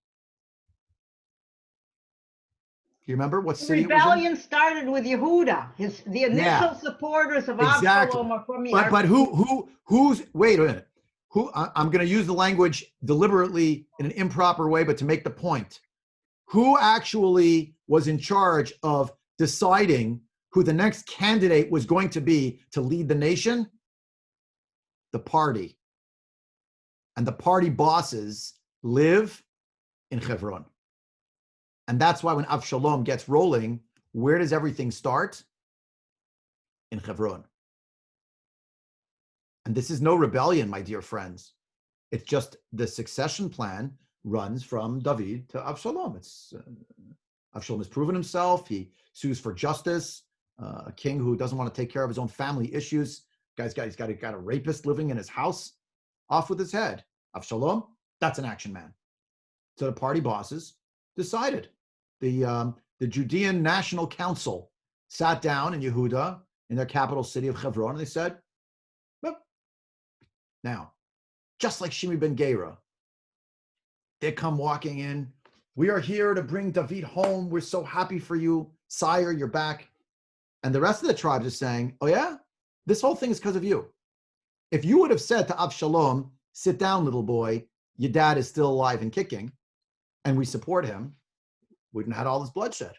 Do you remember what city it was in? The rebellion started with Yehuda. The initial supporters of Absalom are from Yehuda. But who's, wait a minute. I'm going to use the language deliberately in an improper way, but to make the point. Who actually was in charge of deciding who the next candidate was going to be to lead the nation? The party. And the party bosses live in Hebron. And that's why when Avshalom gets rolling, where does everything start? In Hebron. And this is no rebellion, my dear friends. It's just the succession plan runs from David to Avshalom. Avshalom has proven himself. He sues for justice. A king who doesn't want to take care of his own family issues. He's got a rapist living in his house. Off with his head. Avshalom, that's an action man. So the party bosses decided. The Judean National Council sat down in Yehuda, in their capital city of Hebron, and they said, well, now, just like Shimi ben Gera, they come walking in. We are here to bring David home. We're so happy for you. Sire, you're back. And the rest of the tribes are saying, oh yeah? This whole thing is because of you. If you would have said to Avshalom, sit down, little boy, your dad is still alive and kicking, and we support him, we wouldn't have had all this bloodshed.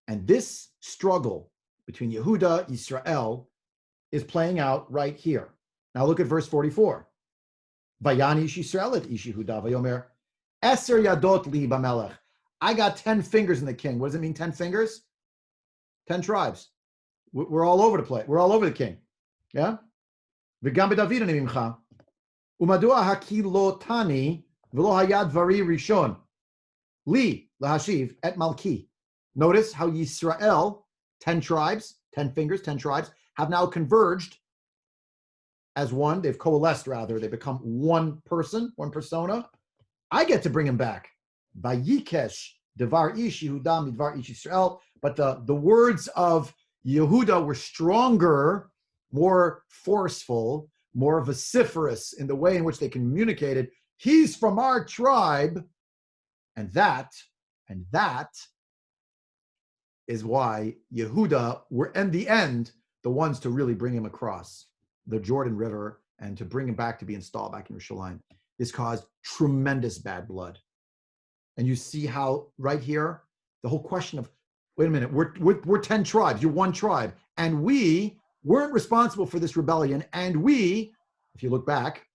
And this struggle between Yehuda, Yisrael, is playing out right here. Now look at verse 44. Vayani ish Yisrael et ish Yehuda vayomer eser yadot li b'melech. I got 10 fingers in the king. What does it mean, 10 fingers? 10 tribes. We're all over the place. We're all over the king. Yeah? V'gam b'David ani mimcha. Umadua hakilotani v'lo hayad vari rishon. Li lahashiv et malki. Notice how Yisrael, 10 tribes, 10 fingers, 10 tribes, have now converged as one. They've coalesced, rather. They become one person, one persona. I get to bring him back. Vayikesh devar ish Yehuda midvar ish Yisrael. But the words of Yehuda were stronger, more forceful, more vociferous in the way in which they communicated. He's from our tribe. And that is why Yehuda were, in the end, the ones to really bring him across the Jordan River and to bring him back to be installed back in Yerushalayim. This caused tremendous bad blood. And you see how right here, the whole question of, wait a minute, we're 10 tribes, you're one tribe, and we weren't responsible for this rebellion. And we, if you look back,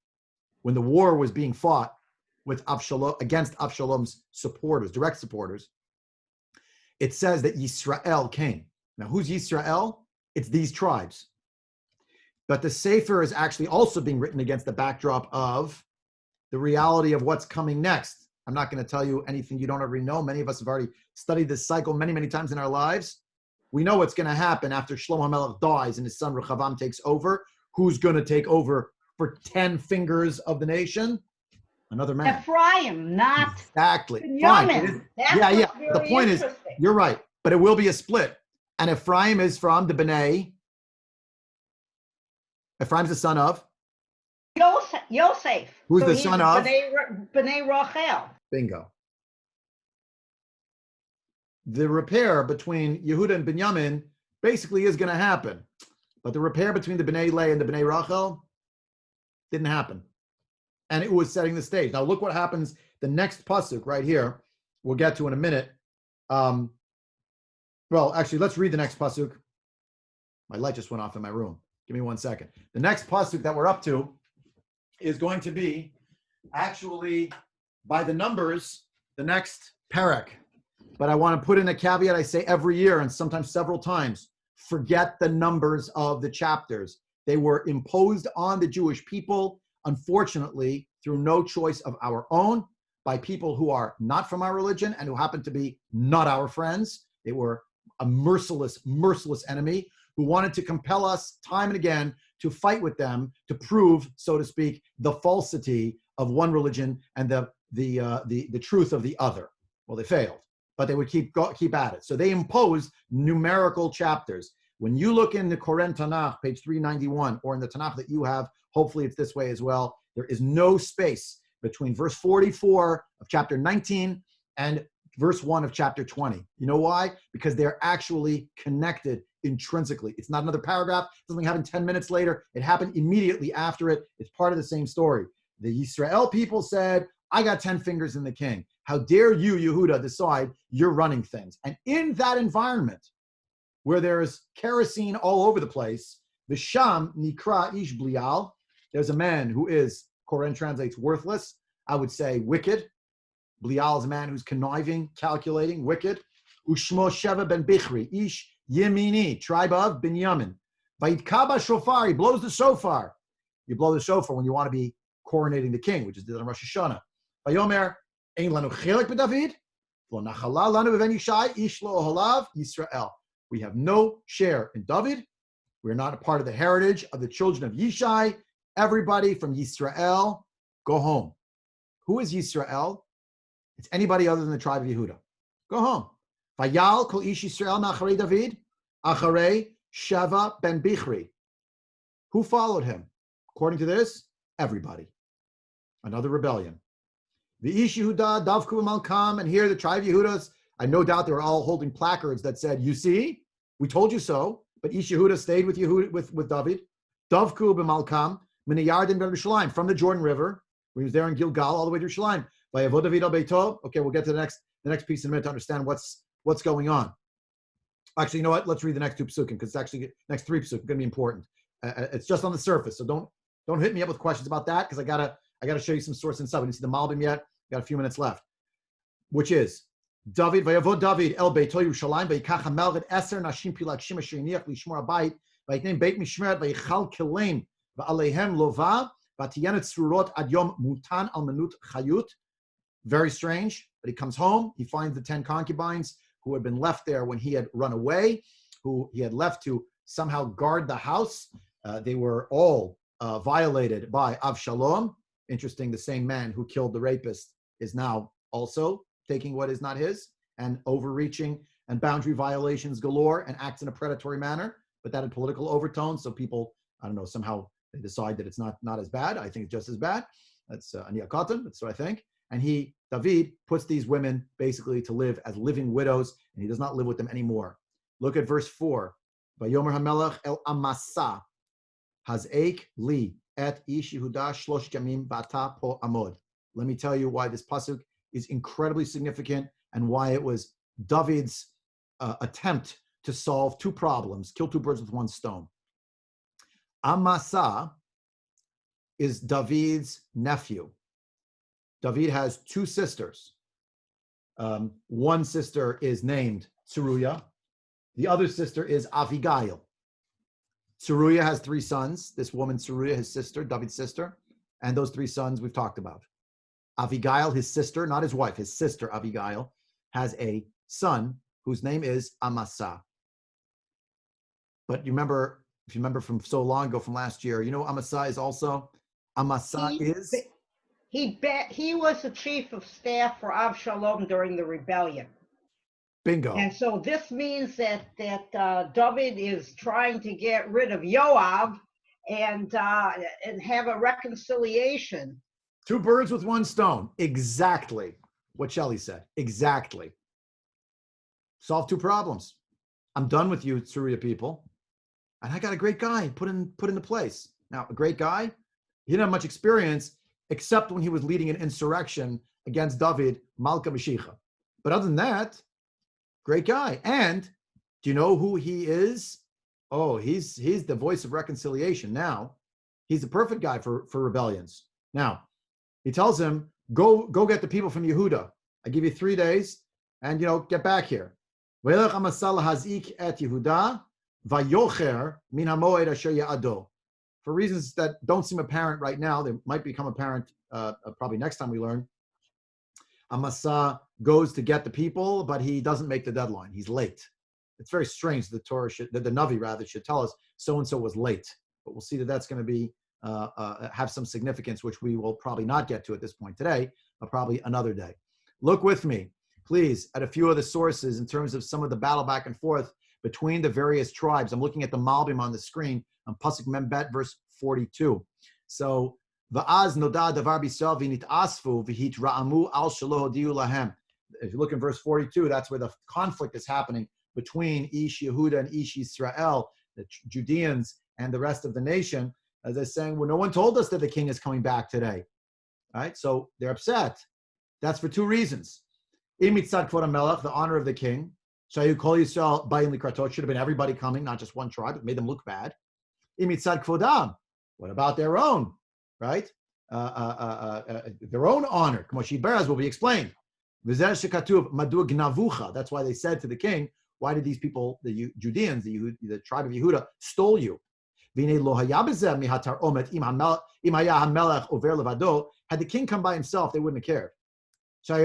when the war was being fought with Avshalom, against Avshalom's supporters, direct supporters, it says that Yisrael came. Now, who's Yisrael? It's these tribes. But the Sefer is actually also being written against the backdrop of the reality of what's coming next. I'm not going to tell you anything you don't already know. Many of us have already studied this cycle many, many times in our lives. We know what's going to happen after Shlomo HaMelech dies and his son Rechavam takes over. Who's going to take over for 10 fingers of the nation? Another man. Ephraim, not exactly. Binyamin. Yeah. The point is, you're right, but it will be a split. And Ephraim is from the B'nai. Ephraim's the son of Yosef. Who's the son of? B'nai Rachel. Bingo. The repair between Yehuda and Binyamin basically is going to happen. But the repair between the B'nai Leah and the B'nai Rachel didn't happen. And it was setting the stage. Now look what happens. The next pasuk right here, we'll get to in a minute. Well, actually, let's read the next pasuk. My light just went off in my room. Give me 1 second. The next pasuk that we're up to is going to be actually by the numbers, the next parak. But I want to put in a caveat I say every year and sometimes several times. Forget the numbers of the chapters. They were imposed on the Jewish people, unfortunately, through no choice of our own, by people who are not from our religion and who happen to be not our friends. They were a merciless enemy who wanted to compel us time and again to fight with them to prove, so to speak, the falsity of one religion and the truth of the other. Well, they failed, but they would keep at it. So they imposed numerical chapters. When you look in the Koren Tanakh, page 391, or in the Tanakh that you have, hopefully it's this way as well, there is no space between verse 44 of chapter 19 and verse 1 of chapter 20. You know why? Because they're actually connected intrinsically. It's not another paragraph. It doesn't happen 10 minutes later. It happened immediately after it. It's part of the same story. The Yisrael people said, I got 10 fingers in the king. How dare you, Yehuda, decide you're running things? And in that environment, where there's kerosene all over the place, Visham Nikra Ish Blial, there's a man who is, Koren translates worthless, I would say wicked. Blial is a man who's conniving, calculating, wicked. Ushmo Sheva ben Bichri, Ish Yemini, tribe of Binyamin. Vaitkaba Shofar, he blows the shofar. You blow the shofar when you want to be coronating the king, which is done on Rosh Hashanah. Vayomer, Ein lanu chelik b'David, lo nachala lanu b'ven Yishai, Ish lo ohalav, Yisrael. We have no share in David. We're not a part of the heritage of the children of Yishai. Everybody from Yisrael, go home. Who is Yisrael? It's anybody other than the tribe of Yehuda. Go home. Vayal kol ish Yisrael nacharei David, acharei Sheva ben Bichri. Who followed him? According to this, everybody. Another rebellion. The Ish Yehuda davku malkam, and here the tribe of Yehudas, I no doubt they were all holding placards that said, you see, we told you so, but Ish Yehuda stayed with Yehuda, with David. Davku b'malkam, min Yarden ben Yerushalayim, from the Jordan River. He was there in Gilgal all the way to Yerushalayim. Vayavod David al beito. Okay, we'll get to the next piece in a minute to understand what's going on. Actually, you know what? Let's read the next two psukim, because it's actually next three psukim going to be important. It's just on the surface, so don't hit me up with questions about that, because I gotta show you some source and stuff. We didn't see the Malbim yet. Got a few minutes left, which is David vayavod David el beito Yerushalayim vayikach hamelech eser nashim pilat shim asher yiniach lishmor habayit vayiknem beit mishmeret vayichal keleim va'aleihem lova v'tiyenet tzrurot ad yom mutan al menut chayut. Very strange, but he comes home. He finds the 10 concubines who had been left there when he had run away, who he had left to somehow guard the house. They were all violated by Avshalom. Interesting, the same man who killed the rapist is now also taking what is not his and overreaching and boundary violations galore and acts in a predatory manner, but that had political overtones. So people, I don't know, somehow they decide that it's not as bad. I think it's just as bad. That's Ania Katan. That's what I think. And David, puts these women basically to live as living widows, and he does not live with them anymore. Look at verse 4. Vayomer HaMelech el Amasa Hazeik li et ish Yehuda shlosh yamim bata po amod. Let me tell you why this pasuk is incredibly significant and why it was David's attempt to solve two problems, kill two birds with one stone. Amasa is David's nephew. David has two sisters. One sister is named Tzeruya. The other sister is Avigail. Tzeruya has three sons. This woman, Tzeruya, his sister, David's sister. And those three sons we've talked about. Avigail, his sister, not his wife, his sister Avigail, has a son whose name is Amasa. But if you remember from so long ago, from last year, you know Amasa is also? Amasa He was the chief of staff for Avshalom during the rebellion. Bingo. And so this means that David is trying to get rid of Yoav and have a reconciliation. Two birds with one stone. Exactly what Shelley said. Exactly. Solve two problems. I'm done with you, Tzeruya people. And I got a great guy put into place. Now, a great guy, he didn't have much experience except when he was leading an insurrection against David, Malka Mashiach. But other than that, great guy. And do you know who he is? Oh, he's the voice of reconciliation. Now, he's the perfect guy for rebellions. Now, he tells him, go get the people from Yehuda. I give you 3 days, and get back here. For reasons that don't seem apparent right now, they might become apparent probably next time we learn. Amasa goes to get the people, but he doesn't make the deadline. He's late. It's very strange. The Torah the Navi rather should tell us so-and-so was late. But we'll see that that's going to be have some significance, which we will probably not get to at this point today, but probably another day. Look with me, please, at a few of the sources in terms of some of the battle back and forth between the various tribes. I'm looking at the Malbim on the screen on Pasuk Mem Bet, verse 42. So, Va'az noda davar b'Yisrael v'nit'asfu v'hitra'amu al shelo hodiu lahem. If you look in verse 42, that's where the conflict is happening between Ish Yehuda and Ish Yisrael, the Judeans and the rest of the nation, as they're saying, well, no one told us that the king is coming back today. All right, so they're upset. That's for two reasons. Imitzad Kvod HaMelech, the honor of the king. Shayu Kol Yisrael Bayim Likratot, should have been everybody coming, not just one tribe. It made them look bad. Imitzad Kvodam, what about their own, right? Their own honor. Kmoshi Beraz will be explained. V'zeh shekatuv madu gnavucha. That's why they said to the king, why did these people, the Judeans, the tribe of Yehuda, stole you? Had the king come by himself, they wouldn't have cared. Had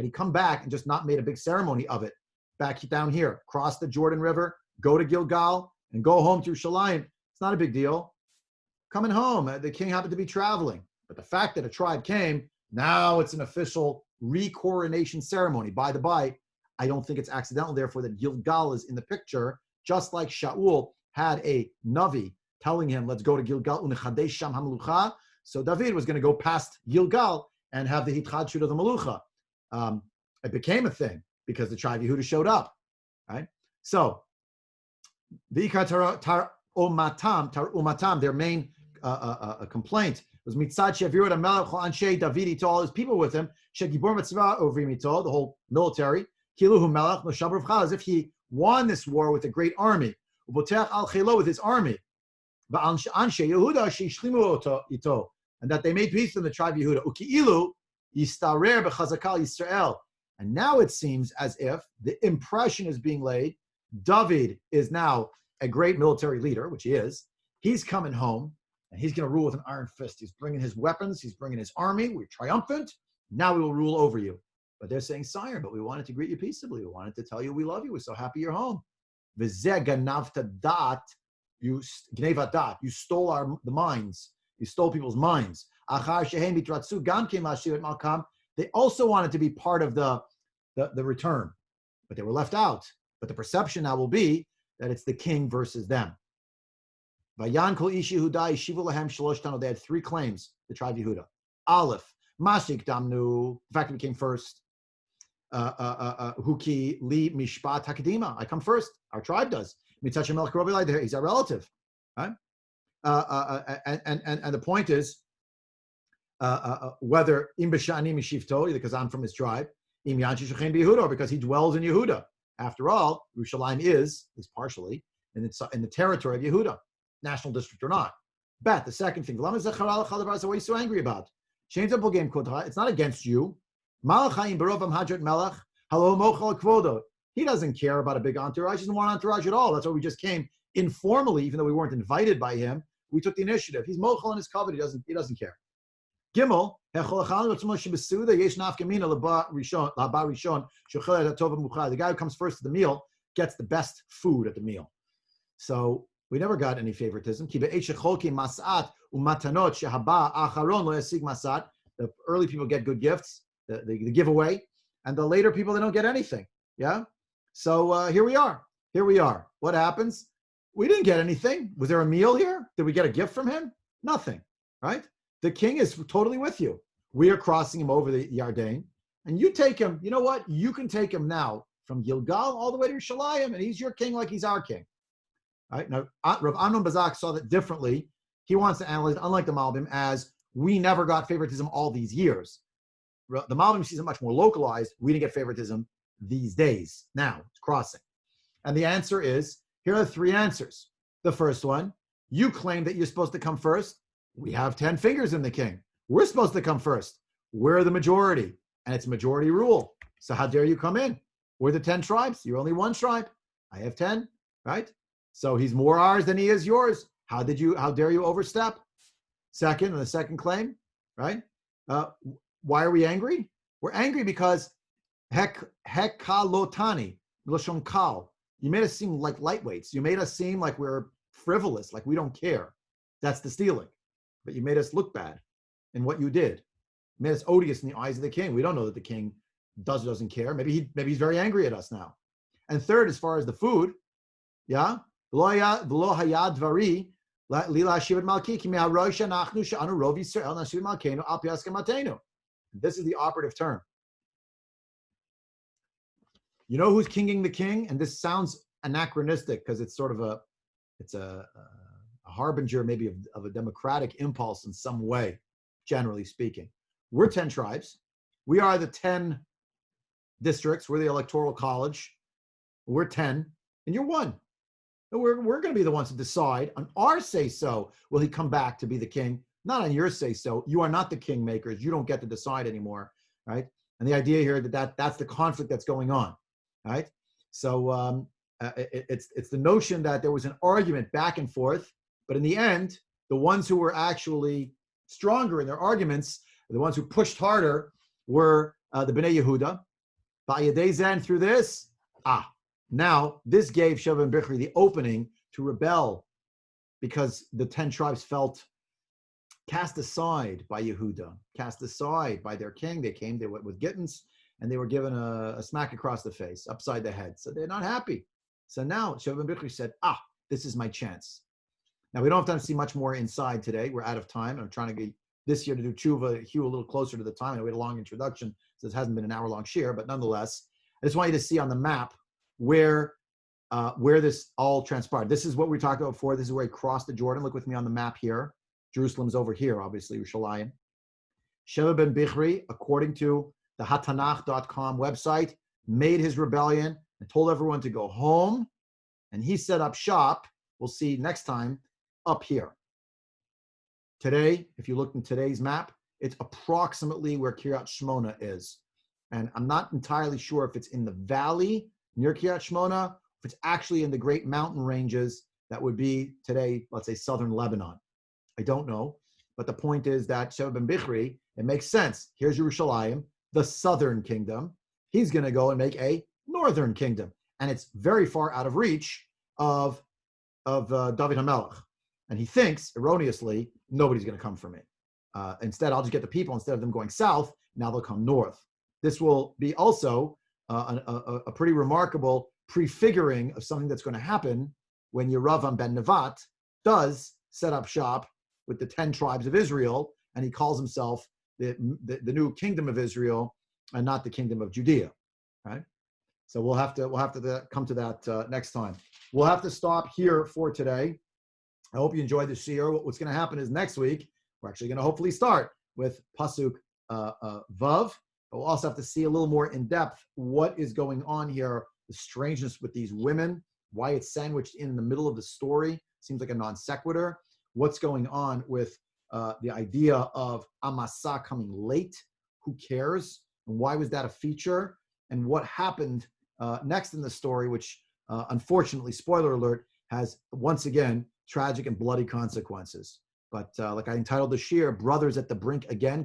he come back and just not made a big ceremony of it, back down here, cross the Jordan River, go to Gilgal, and go home through Shalim, it's not a big deal. Coming home, the king happened to be traveling. But the fact that a tribe came, now it's an official re-coronation ceremony. By the by, I don't think it's accidental, therefore, that Gilgal is in the picture, just like Shaul had a Navi telling him, let's go to Gilgal, unechadesh sham hamlucha. So David was going to go past Gilgal and have the hitchadshut of the Malucha. It became a thing because the tribe Yehuda showed up, right? So, tar umatam, their main complaint was mitzad she'aviru hamelech anshe David to all his people with him, shegibor mitzvah ovrim ito, the whole military, kiluhu melech no shabar v'chal, as if he won this war with a great army, ubotech al chelo, with his army, va'anshe Yehuda sheishlimu ito, and that they made peace in the tribe Yehuda, uki'ilu yistarer b'chazakal Yisrael. And now it seems as if the impression is being laid, David is now a great military leader, which he is. He's coming home, and he's going to rule with an iron fist. He's bringing his weapons. He's bringing his army. We're triumphant. Now we will rule over you. But they're saying, sire, but we wanted to greet you peaceably. We wanted to tell you we love you. We're so happy you're home. V'zeh ganavta dat, you stole the minds. You stole people's minds. Achar shehem mitratzu gam kim la'ashiv et malkam. They also wanted to be part of the return, but they were left out. But the perception now will be that it's the king versus them. Vayan kol ish Yehuda yeshivu lahem shalosh tano. They had three claims, the tribe of Yehuda. Aleph, Mashik damnu, the fact that we came first. Huki li mishpat hakadima. I come first. Our tribe does. He's our relative. Right? And the point is, whether im b'shani mishivto, because I'm from his tribe, im yanchi shechem b'Yehuda, because he dwells in Yehuda. After all, Yerushalayim is, at least partially, in the territory of Yehuda, national district or not. Bet, the second thing, what are you so angry about? It's not against you. He doesn't care about a big entourage. He doesn't want an entourage at all. That's why we just came informally, even though we weren't invited by him. We took the initiative. He's mochel in his covenant. He doesn't care. Gimel, the guy who comes first to the meal gets the best food at the meal. So we never got any favoritism. The early people get good gifts, the giveaway, and the later people, they don't get anything. Yeah? So here we are. What happens? We didn't get anything. Was there a meal here? Did we get a gift from him? Nothing, right? The king is totally with you. We are crossing him over the Yarden, and you take him. You know what? You can take him now from Gilgal all the way to Yerushalayim, and he's your king like he's our king. All right? Now, Rav Amnon Bazak saw that differently. He wants to analyze it, unlike the Malbim, as we never got favoritism all these years. The Malbim sees it much more localized. We didn't get favoritism these days. Now, it's crossing. And the answer is, here are the three answers. The first one, you claim that you're supposed to come first. We have 10 fingers in the king. We're supposed to come first. We're the majority, and it's majority rule. So how dare you come in? We're the 10 tribes. You're only one tribe. I have 10, right? So he's more ours than he is yours. How dare you overstep? Second, and the second claim, right? Why are we angry? We're angry because hekalotani, l'shon kal. You made us seem like lightweights. You made us seem like we're frivolous, like we don't care. That's the stealing. But you made us look bad in what you did. You made us odious in the eyes of the king. We don't know that the king does or doesn't care. Maybe he's very angry at us now. And third, as far as the food, yeah, v'lo hayad dvari lila shivat malki ki me'arosh anachnu she'anu rov Yisrael nashiv malkeinu al pi haskamatenu. This is the operative term. You know who's kinging the king? And this sounds anachronistic because it's sort of a harbinger maybe of a democratic impulse in some way, generally speaking. We're 10 tribes. We are the 10 districts. We're the electoral college. We're 10, and you're one. We're going to be the ones to decide on our say-so. Will he come back to be the king? Not on your say-so. You are not the king makers. You don't get to decide anymore, right? And the idea here that's the conflict that's going on, right? So it's the notion that there was an argument back and forth, but in the end, the ones who were actually stronger in their arguments, the ones who pushed harder, were the Bnei Yehuda. Ba'yadei zen, through this, now this gave Sheva and Bichri the opening to rebel because the 10 tribes felt cast aside by Yehuda, cast aside by their king. They went with Gittins, and they were given a smack across the face, upside the head. So they're not happy. So now Sheva and Bichri said, this is my chance. Now we don't have time to see much more inside today. We're out of time. I'm trying to get this year to do tshuva, Hugh, a little closer to the time. I had a long introduction, so this hasn't been an hour-long share, but nonetheless, I just want you to see on the map where this all transpired. This is what we talked about before. This is where he crossed the Jordan. Look with me on the map here. Jerusalem's over here, obviously, Yerushalayim. Sheva ben Bichri, according to the hatanach.com website, made his rebellion and told everyone to go home, and he set up shop. We'll see next time up here. Today, if you look in today's map, it's approximately where Kiryat Shmona is. And I'm not entirely sure if it's in the valley near Kiryat Shmona, if it's actually in the great mountain ranges that would be today, let's say, southern Lebanon. I don't know. But the point is that Sheva ben Bichri, it makes sense. Here's Yerushalayim, the southern kingdom. He's going to go and make a northern kingdom. And it's very far out of reach of David HaMelech. And he thinks, erroneously, nobody's going to come for me. instead, I'll just get the people, instead of them going south, now they'll come north. This will be also a pretty remarkable prefiguring of something that's going to happen when Yeravam ben Nevat does set up shop with the 10 tribes of Israel, and he calls himself the new kingdom of Israel and not the kingdom of Judea, right? So we'll have to come to that next time. We'll have to stop here for today. I hope you enjoyed the shiur. What's going to happen is next week we're actually going to hopefully start with pasuk vav, but we'll also have to see a little more in depth what is going on here, the strangeness with these women, why it's sandwiched in the middle of the story. Seems like a non sequitur. What's going on with the idea of Amasa coming late? Who cares? And why was that a feature? And what happened next in the story, which unfortunately, spoiler alert, has once again tragic and bloody consequences. But like I entitled the shiur, "Brothers at the Brink Again?" ?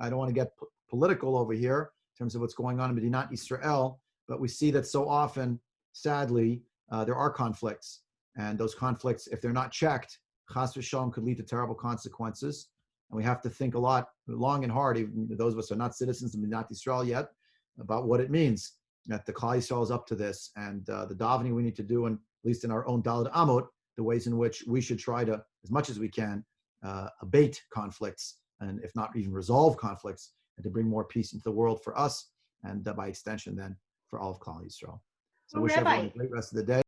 I don't want to get political over here in terms of what's going on in Medinat Israel, but we see that so often, sadly, there are conflicts. And those conflicts, if they're not checked, chas v'shalom, could lead to terrible consequences. And we have to think a lot, long and hard, even those of us who are not citizens of Medinat Israel yet, about what it means that the Klal Yisrael is up to this, and the davening we need to do, and at least in our own Daled Amot, the ways in which we should try to, as much as we can, abate conflicts, and if not even resolve conflicts, and to bring more peace into the world for us, and by extension then for all of Klal Yisrael. So Well, wish Rabbi, everyone a great rest of the day.